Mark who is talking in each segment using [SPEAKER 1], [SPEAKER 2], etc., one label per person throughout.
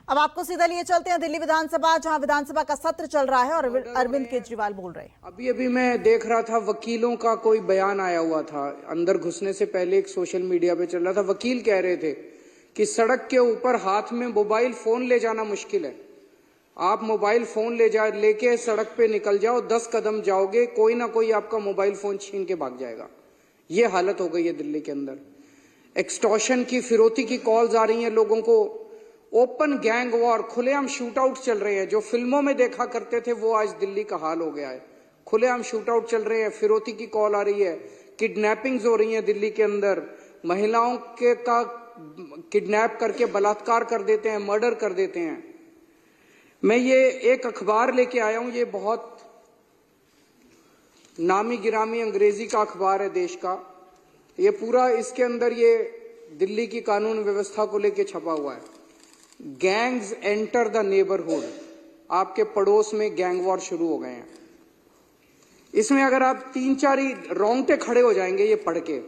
[SPEAKER 1] अब आपको सीधा लिए चलते हैं दिल्ली विधानसभा, जहां विधानसभा का सत्र चल रहा है और अरविंद केजरीवाल बोल रहे हैं।
[SPEAKER 2] अभी मैं देख रहा था, वकीलों का कोई बयान आया हुआ था। अंदर घुसने से पहले एक सोशल मीडिया पे चल रहा था। वकील कह रहे थे कि सड़क के ऊपर हाथ में मोबाइल फोन ले जाना मुश्किल है। आप मोबाइल फोन लेके सड़क पे निकल जाओ, 10 कदम जाओगे, कोई ना कोई आपका मोबाइल फोन छीन के भाग जाएगा। ये हालत हो गई है दिल्ली के अंदर। एक्सटॉर्शन की, फिरौती की कॉल्स आ रही हैं लोगों को। ओपन गैंग वॉर, खुलेआम शूटआउट चल रहे हैं। जो फिल्मों में देखा करते थे वो आज दिल्ली का हाल हो गया है। खुलेआम शूटआउट चल रहे हैं, फिरौती की कॉल आ रही है, किडनैपिंग्स हो रही हैं दिल्ली के अंदर। महिलाओं के का किडनैप करके बलात्कार कर देते हैं, मर्डर कर देते हैं। मैं ये एक अखबार लेके आया हूं, ये बहुत नामी गिरामी अंग्रेजी का अखबार है देश का। ये पूरा, इसके अंदर ये दिल्ली की कानून व्यवस्था को लेके छपा हुआ है। गैंग्स एंटर द नेबरहुड, आपके पड़ोस में गैंग वॉर शुरू हो गए हैं। इसमें अगर आप 3-4 ही रोंगटे खड़े हो जाएंगे ये पढ़ के।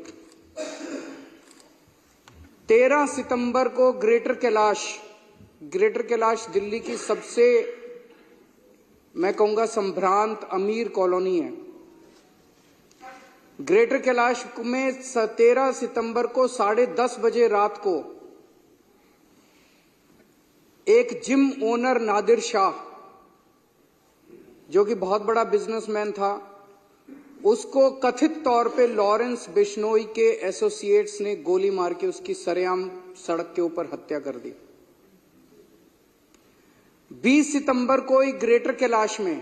[SPEAKER 2] 13 सितंबर को ग्रेटर कैलाश दिल्ली की सबसे, मैं कहूंगा, संभ्रांत अमीर कॉलोनी है। ग्रेटर कैलाश में 13 सितंबर को 10:30 बजे रात को एक जिम ओनर नादिर शाह, जो कि बहुत बड़ा बिजनेसमैन था, उसको कथित तौर पे लॉरेंस बिश्नोई के एसोसिएट्स ने गोली मार के उसकी सरेआम सड़क के ऊपर हत्या कर दी। 20 सितंबर को ही ग्रेटर कैलाश में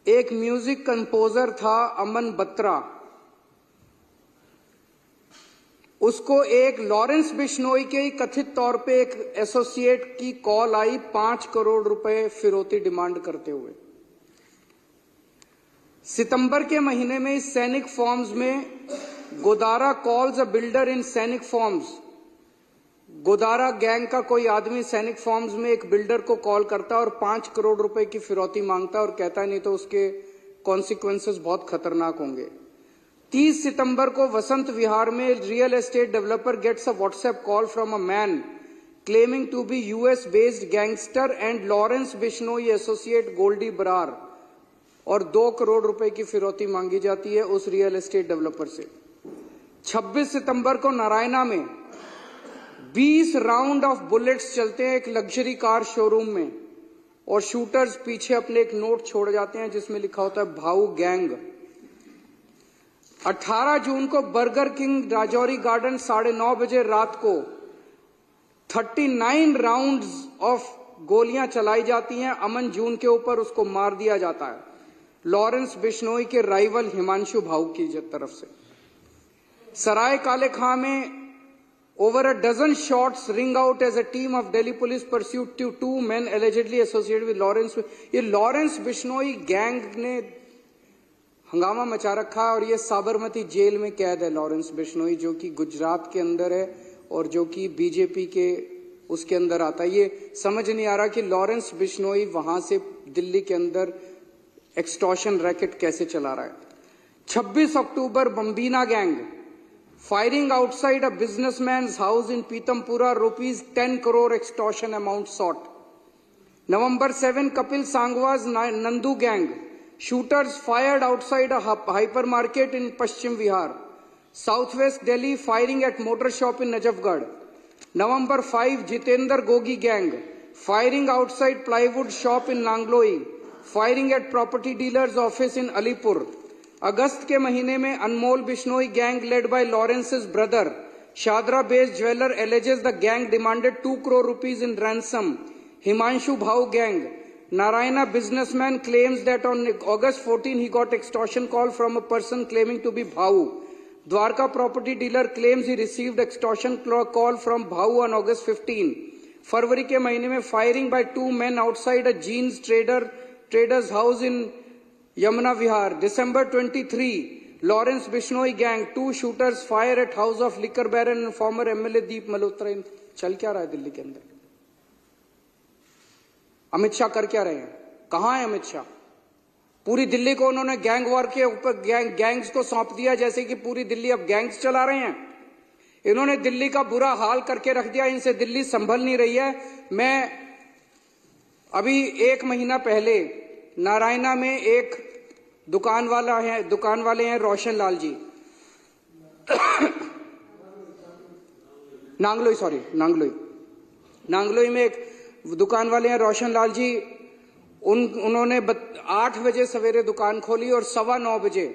[SPEAKER 2] एक म्यूजिक कंपोजर था अमन बत्रा, उसको एक लॉरेंस बिश्नोई के ही कथित तौर पे एक एसोसिएट की कॉल आई 5 करोड़ रुपए फिरौती डिमांड करते हुए। सितंबर के महीने में इस सैनिक फॉर्म्स में गोदारा कॉल्स अ बिल्डर इन सैनिक फॉर्म्स, गोदारा गैंग का कोई आदमी सैनिक फॉर्म्स में एक बिल्डर को कॉल करता है और 5 करोड़ रुपए की फिरौती मांगता है और कहता है नहीं तो उसके कॉन्सिक्वेंसेस बहुत खतरनाक होंगे। 30 सितंबर को वसंत विहार में real estate developer gets a WhatsApp call from a man claiming to be US based gangster and Lawrence Bishnoi associate Goldy Brar, और 2 करोड़ रुपए की फिरौती मांगी जाती है उस रियल एस्टेट डेवलपर से। 26 सितंबर को नारायणा में 20 राउंड ऑफ बुलेट्स चलते हैं एक लग्जरी कार शोरूम में, और शूटर्स पीछे अपने एक नोट छोड़ जाते हैं जिसमें लिखा होता है भाऊ गैंग। 18 जून को बर्गर किंग राजौरी गार्डन 9:30 बजे रात को 39 राउंड्स ऑफ गोलियां चलाई जाती हैं अमन जून के ऊपर, उसको मार दिया जाता है लॉरेंस बिश्नोई के राइवल हिमांशु भाऊ की तरफ से। सराय काले खां में over a dozen shots ring out as a team of Delhi police pursued 2 men allegedly associated with Lawrence। ये लॉरेंस बिश्नोई गैंग ने हंगामा मचा रखा है और ये साबरमती जेल में कैद है लॉरेंस बिश्नोई, जो कि गुजरात के अंदर है और जो कि बीजेपी के उसके अंदर आता है। ये समझ नहीं आ रहा कि लॉरेंस बिश्नोई वहां से दिल्ली के अंदर एक्सटॉर्शन रैकेट कैसे चला रहा है। 26 अक्टूबर बम्बीना gang firing outside a businessman's house in Pitampura, rupees 10 crore extortion amount sought। November 7, Kapil Sangwa's Nandu gang, shooters fired outside a hypermarket in Paschim Vihar। Southwest Delhi, firing at motor shop in Najafgarh। November 5, Jitendra Gogi gang, firing outside plywood shop in Nangloi, firing at property dealer's office in Alipur। अगस्त के महीने में Anmol Bishnoi gang led by Lawrence's brother Shahdara based jeweller alleges the gang demanded 2 crore rupees in ransom। Himanshu Bhau gang, Narayana businessman claims that on August 14 he got extortion call from a person claiming to be Bhau। Dwarka property dealer claims he received extortion call from Bhau on August 15। फरवरी के महीने में firing by 2 men outside a jeans trader's house in Yamuna Vihar। December 23, Lawrence Bishnoi gang, 2 shooters fire at house of liquor baron and former MLA Deep Malhotra। चल क्या रहा है दिल्ली के अंदर? अमित शाह कर क्या रहे हैं? कहां है अमित शाह? पूरी दिल्ली को उन्होंने गैंग वॉर के ऊपर गैंग्स को सौंप दिया, जैसे कि पूरी दिल्ली अब गैंग्स चला रहे हैं। इन्होंने दिल्ली का बुरा हाल करके रख दिया, इनसे दिल्ली संभल नहीं रही है। मैं अभी 1 महीना पहले नारायणा में एक दुकान वाले हैं रोशन लाल जी, नांगलोई में एक दुकान वाले हैं रोशन लाल जी। उन्होंने 8 बजे सवेरे दुकान खोली और 9:15 बजे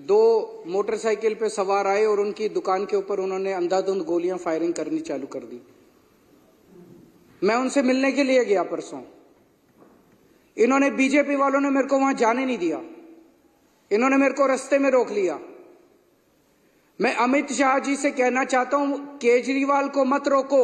[SPEAKER 2] 2 मोटरसाइकिल पे सवार आए और उनकी दुकान के ऊपर उन्होंने अंधाधुंध गोलियां फायरिंग करनी चालू कर दी। मैं उनसे मिलने के लिए गया परसों। इन्होंने, बीजेपी वालों ने मेरे को वहां जाने नहीं दिया, इन्होंने मेरे को रास्ते में रोक लिया। मैं अमित शाह जी से कहना चाहता हूं, केजरीवाल को मत रोको,